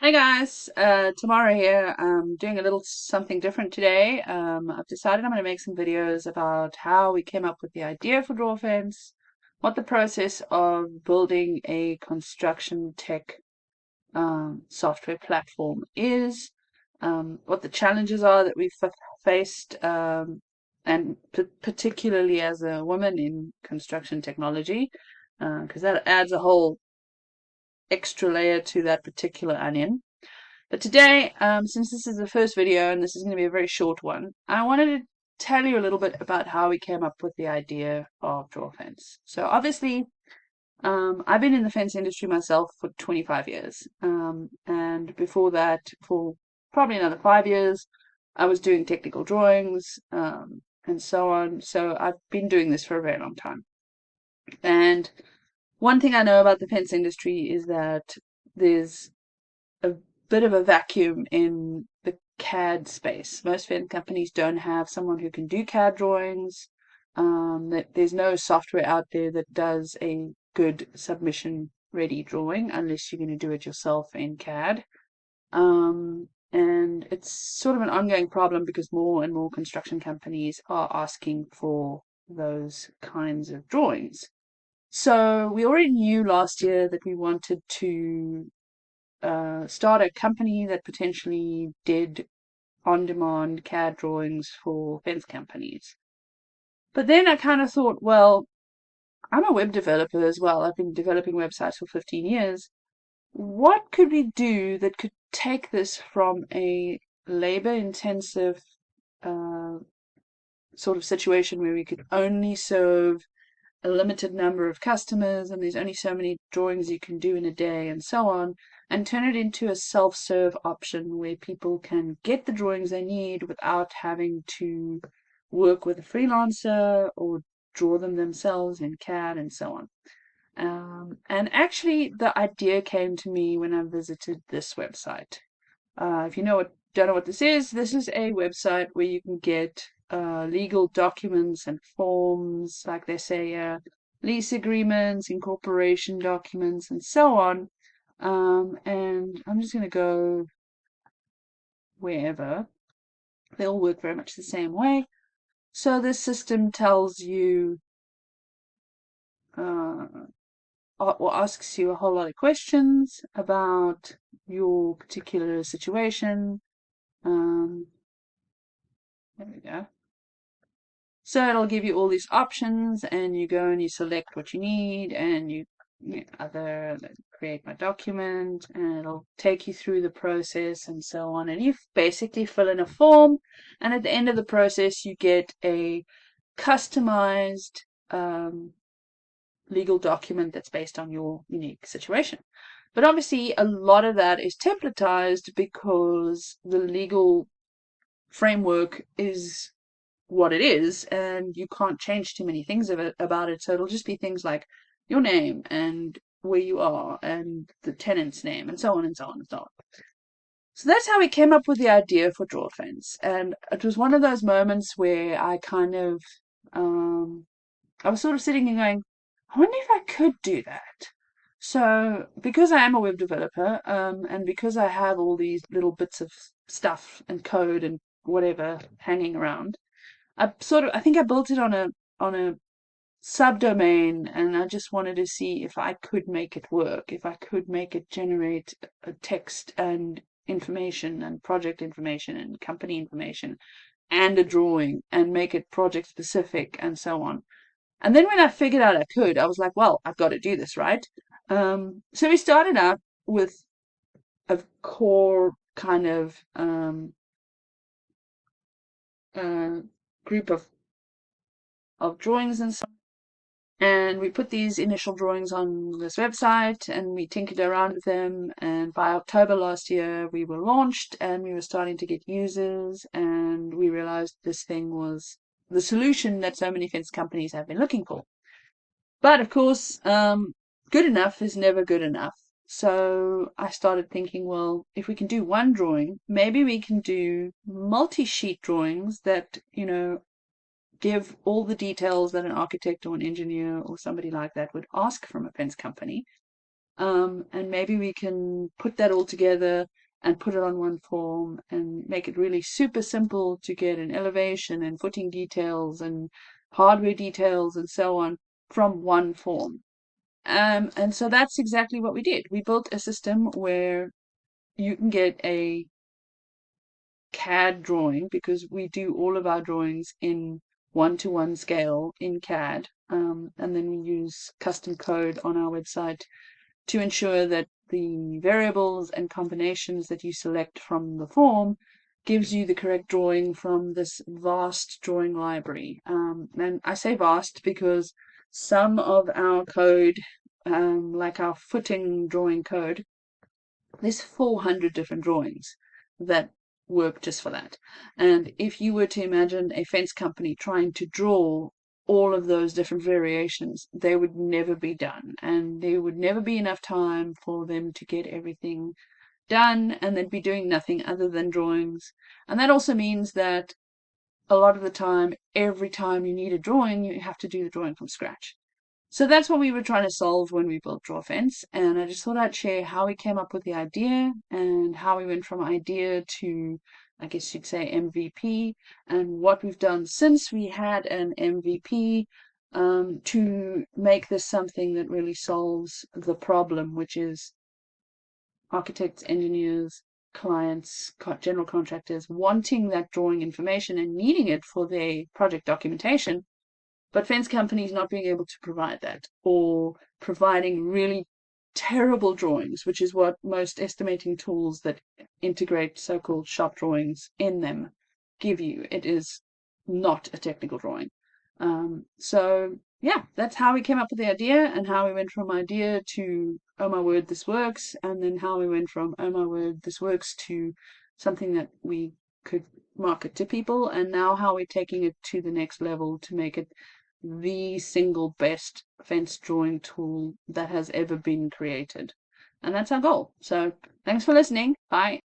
Hey guys, Tamara here. Doing a little something different today. I've decided I'm going to make some videos about how we came up with the idea for DrawFence, what the process of building a construction tech software platform is, what the challenges are that we've faced, and particularly as a woman in construction technology, because that adds a whole extra layer to that particular onion. But today, since this is the first video and this is going to be a very short one, I wanted to tell you a little bit about how we came up with the idea of DrawFence. So obviously, I've been in the fence industry myself for 25 years. And before that, for probably another 5 years, I was doing technical drawings, and so on. So I've been doing this for a very long time. And one thing I know about the fence industry is that there's a bit of a vacuum in the CAD space. Most fence companies don't have someone who can do CAD drawings. There's no software out there that does a good submission ready drawing unless you're going to do it yourself in CAD. And it's sort of an ongoing problem because more and more construction companies are asking for those kinds of drawings. So we already knew last year that we wanted to start a company that potentially did on-demand CAD drawings for fence companies. But then I kind of thought, well, I'm a web developer as well. I've been developing websites for 15 years. What could we do that could take this from a labor-intensive uh, sort of situation where we could only serve a limited number of customers and there's only so many drawings you can do in a day and so on, and turn it into a self-serve option where people can get the drawings they need without having to work with a freelancer or draw them themselves in CAD and so on. And actually, the idea came to me when I visited this website. If you don't know what this is a website where you can get legal documents and forms, like they say, lease agreements, incorporation documents, and so on. And I'm just going to go wherever. They all work very much the same way. So this system tells you, uh, or asks you a whole lot of questions about your particular situation. Um, there we go. So it'll give you all these options, and you go and you select what you need, and other create my document, and it'll take you through the process and so on. And you basically fill in a form, and at the end of the process, you get a customized legal document that's based on your unique situation. But obviously, a lot of that is templatized because the legal framework is what it is, and you can't change too many things about it. So it'll just be things like your name and where you are and the tenant's name and so on and so on and so on. So that's how we came up with the idea for DrawFence. And it was one of those moments where I was sort of sitting and going, I wonder if I could do that. So because I am a web developer, and because I have all these little bits of stuff and code and whatever hanging around, I think I built it on a subdomain, and I just wanted to see if I could make it work, if I could make it generate a text and information and project information and company information and a drawing and make it project specific and so on. And then when I figured out I could, I was like, well, I've got to do this, right? So we started out with a core kind of uh, group of drawings and so. And we put these initial drawings on this website and we tinkered around with them. And by October last year, we were launched and we were starting to get users. And we realized this thing was the solution that so many fence companies have been looking for. But of course, good enough is never good enough. So I started thinking, well, if we can do one drawing, maybe we can do multi-sheet drawings that, give all the details that an architect or an engineer or somebody like that would ask from a fence company. and maybe we can put that all together and put it on one form and make it really super simple to get an elevation and footing details and hardware details and so on from one form. And so that's exactly what we did. We built a system where you can get a CAD drawing, because we do all of our drawings in 1:1 scale in CAD, and then we use custom code on our website to ensure that the variables and combinations that you select from the form gives you the correct drawing from this vast drawing library. And I say vast because some of our code, like our footing drawing code, there's 400 different drawings that work just for that. And if you were to imagine a fence company trying to draw all of those different variations, they would never be done. And there would never be enough time for them to get everything done, and they'd be doing nothing other than drawings. And that also means that a lot of the time, every time you need a drawing, you have to do the drawing from scratch. So that's what we were trying to solve when we built DrawFence, and I just thought I'd share how we came up with the idea and how we went from idea to, I guess you'd say, MVP, and what we've done since we had an MVP, to make this something that really solves the problem, which is architects, engineers, clients, general contractors wanting that drawing information and needing it for their project documentation, but fence companies not being able to provide that, or providing really terrible drawings, which is what most estimating tools that integrate so-called shop drawings in them give you. It is not a technical drawing. So yeah, that's how we came up with the idea, and how we went from idea to, oh my word, this works, and then how we went from, oh my word, this works, to something that we could market to people, and now how we're taking it to the next level to make it the single best fence drawing tool that has ever been created. And that's our goal. So thanks for listening. Bye.